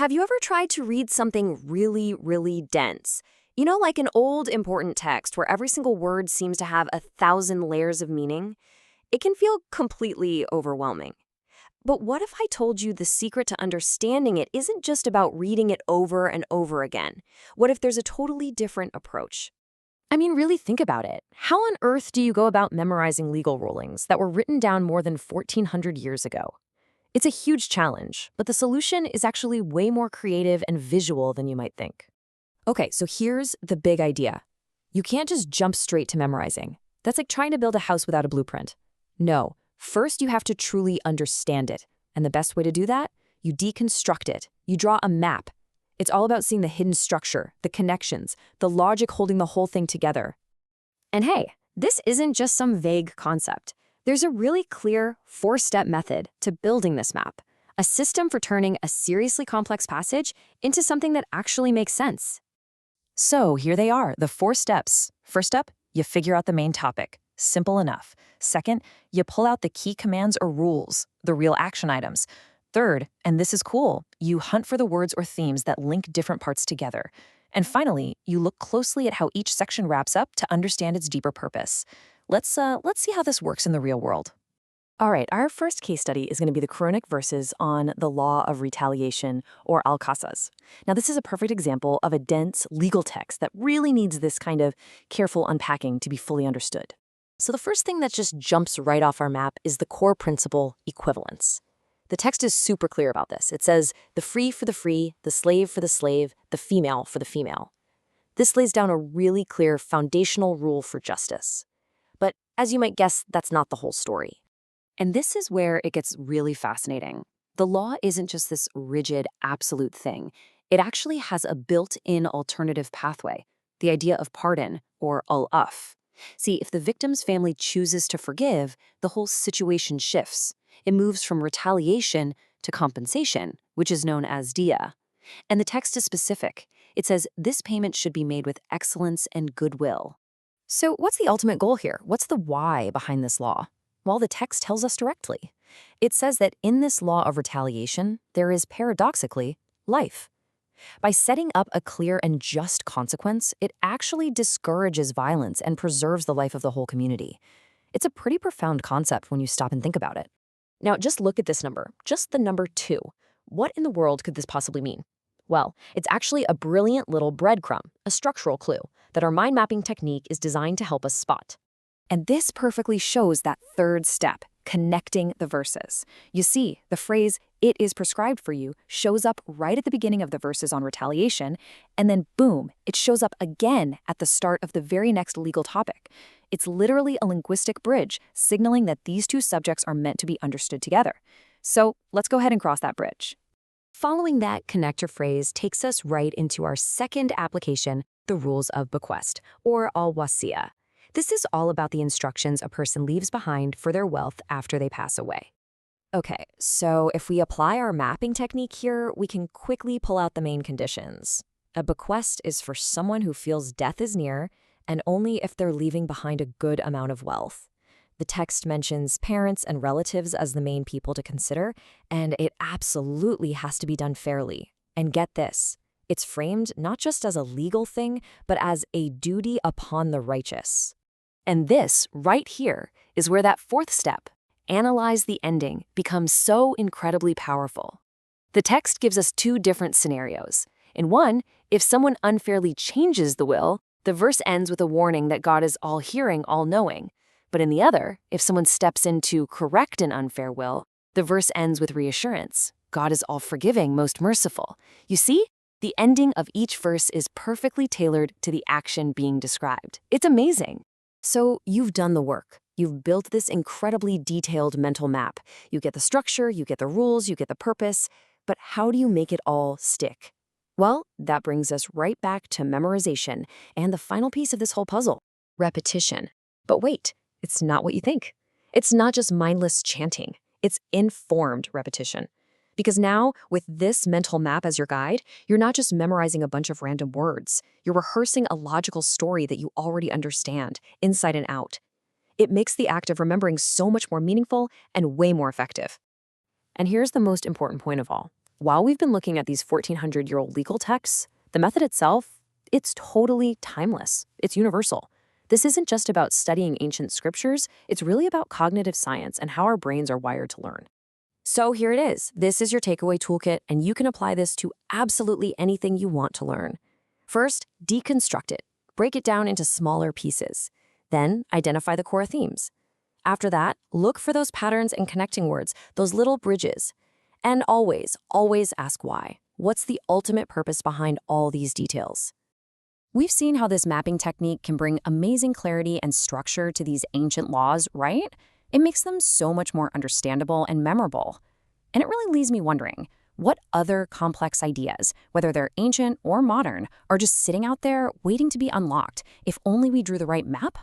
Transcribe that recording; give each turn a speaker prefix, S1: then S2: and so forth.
S1: Have you ever tried to read something really, really dense? You know, like an old, important text where every single word seems to have 1,000 layers of meaning? It can feel completely overwhelming. But what if I told you the secret to understanding it isn't just about reading it over and over again? What if there's a totally different approach? I mean, really think about it. How on earth do you go about memorizing legal rulings that were written down more than 1,400 years ago? It's a huge challenge, but the solution is actually way more creative and visual than you might think. Okay, so here's the big idea. You can't just jump straight to memorizing. That's like trying to build a house without a blueprint. No, first you have to truly understand it. And the best way to do that? You deconstruct it. You draw a map. It's all about seeing the hidden structure, the connections, the logic holding the whole thing together. And hey, this isn't just some vague concept. There's a really clear 4-step method to building this map, a system for turning a seriously complex passage into something that actually makes sense. So here they are, the 4 steps. First step, you figure out the main topic. Simple enough. Second, you pull out the key commands or rules, the real action items. Third, and this is cool, you hunt for the words or themes that link different parts together. And finally, you look closely at how each section wraps up to understand its deeper purpose. Let's see how this works in the real world. All right, our first case study is going to be the Quranic verses on the law of retaliation, or al-Qasas. Now, this is a perfect example of a dense legal text that really needs this kind of careful unpacking to be fully understood. So the first thing that just jumps right off our map is the core principle, equivalence. The text is super clear about this. It says, the free for the free, the slave for the slave, the female for the female. This lays down a really clear foundational rule for justice. But as you might guess, that's not the whole story. And this is where it gets really fascinating. The law isn't just this rigid, absolute thing. It actually has a built-in alternative pathway, the idea of pardon, or al-af. See, if the victim's family chooses to forgive, the whole situation shifts. It moves from retaliation to compensation, which is known as diya. And the text is specific. It says this payment should be made with excellence and goodwill. So what's the ultimate goal here? What's the why behind this law? Well, the text tells us directly. It says that in this law of retaliation, there is paradoxically life. By setting up a clear and just consequence, it actually discourages violence and preserves the life of the whole community. It's a pretty profound concept when you stop and think about it. Now, just look at this number, just the number 2. What in the world could this possibly mean? Well, it's actually a brilliant little breadcrumb, a structural clue, that our mind mapping technique is designed to help us spot. And this perfectly shows that third step, connecting the verses. You see, the phrase, "it is prescribed for you," shows up right at the beginning of the verses on retaliation, and then boom, it shows up again at the start of the very next legal topic. It's literally a linguistic bridge, signaling that these two subjects are meant to be understood together. So let's go ahead and cross that bridge. Following that connector phrase takes us right into our second application, the rules of bequest, or al-wasiyah. This is all about the instructions a person leaves behind for their wealth after they pass away. Okay, so if we apply our mapping technique here, we can quickly pull out the main conditions. A bequest is for someone who feels death is near, and only if they're leaving behind a good amount of wealth. The text mentions parents and relatives as the main people to consider, and it absolutely has to be done fairly. And get this, it's framed not just as a legal thing, but as a duty upon the righteous. And this, right here, is where that fourth step, analyze the ending, becomes so incredibly powerful. The text gives us 2 different scenarios. In one, if someone unfairly changes the will, the verse ends with a warning that God is all-hearing, all-knowing. But in the other, if someone steps in to correct an unfair will, the verse ends with reassurance. God is all-forgiving, most merciful. You see? The ending of each verse is perfectly tailored to the action being described. It's amazing. So you've done the work. You've built this incredibly detailed mental map. You get the structure, you get the rules, you get the purpose. But how do you make it all stick? Well, that brings us right back to memorization and the final piece of this whole puzzle, repetition. But wait. It's not what you think. It's not just mindless chanting. It's informed repetition. Because now, with this mental map as your guide, you're not just memorizing a bunch of random words. You're rehearsing a logical story that you already understand, inside and out. It makes the act of remembering so much more meaningful and way more effective. And here's the most important point of all. while we've been looking at these 1400-year-old legal texts, the method itself, it's totally timeless. It's universal. This isn't just about studying ancient scriptures, it's really about cognitive science and how our brains are wired to learn. So here it is. This is your takeaway toolkit, and you can apply this to absolutely anything you want to learn. First, deconstruct it. Break it down into smaller pieces. Then, identify the core themes. After that, look for those patterns and connecting words, those little bridges. And always, always ask why. What's the ultimate purpose behind all these details? We've seen how this mapping technique can bring amazing clarity and structure to these ancient laws, right? It makes them so much more understandable and memorable. And it really leaves me wondering, what other complex ideas, whether they're ancient or modern, are just sitting out there waiting to be unlocked if only we drew the right map?